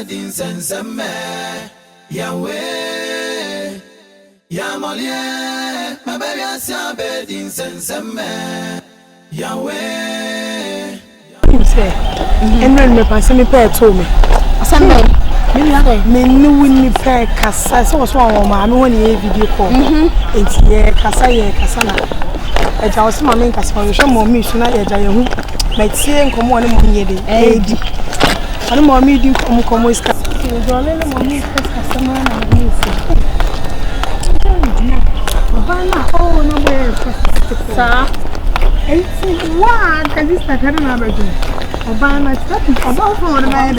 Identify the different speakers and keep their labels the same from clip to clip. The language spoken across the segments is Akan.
Speaker 1: bedin senseme Yahweh Yamolie my baby asia bedin senseme Yahweh
Speaker 2: you say and when me pass me pay to me
Speaker 3: Sunday
Speaker 2: me no win me pay kasa so so won ma me won e video call enti ye kasa na e ja o se ma me kasa o hwe mo mi su na ye ja ye hu na tie nkomo ne mo nye de edi ani mo mi di nkomo iska do le mo mi kasa ma na mi fu bana oh no be sa enti wa ka di sta kana na ba ju Obana stop about for the man.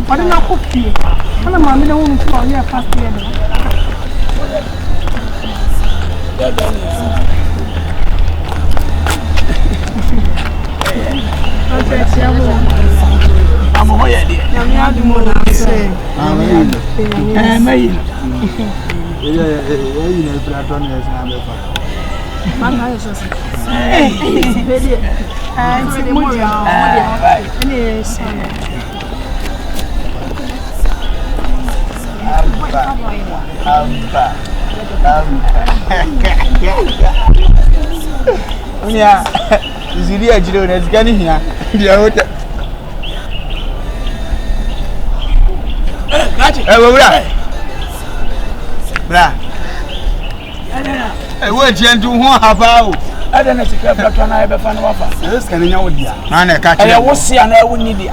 Speaker 2: What an cookie. Hello, mommy, don't call you fast.
Speaker 4: I'm a hoya dear.
Speaker 2: I'm more than say.
Speaker 4: Yeah, is it a zero that's getting here? I went into one half hour. I don't know if you ever found offer. This can you with you. I was see and I would need you.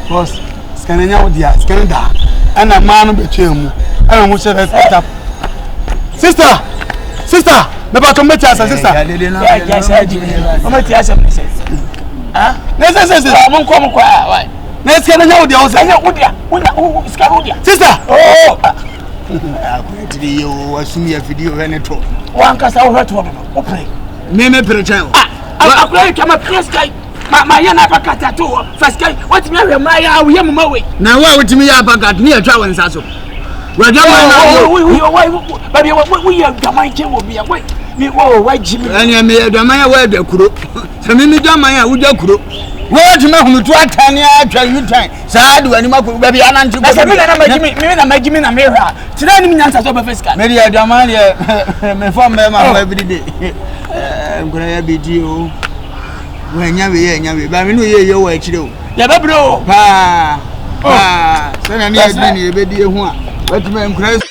Speaker 4: Boss, scanning out the scandal. And a man between you. I almost said that. Sister, the bottom of sister. Yes, I did. I'm a tiasm. Necessary, I won't come quiet. Let's get out the house. I know what you sister. Oh, I to you was me a video of any talk. One cast out her to open. Name per child. I pray come a press guy. My yana pakata too. First guy, what's me my we am my way. Now why would me up got near travel and sasso? Well, we are the mind will be away. Me oh why Jimmy and you may the Maya wear the crew. So me Maya would the crew. What you know who to attend you time. Sad when you baby Anan to Jimmy and Mira. Today me answer over first guy. Maybe I don't mind me form them every day. I'm gonna be you. When you but we know you were chill. Yeah, bro. Send a near baby. What you mean, Christ?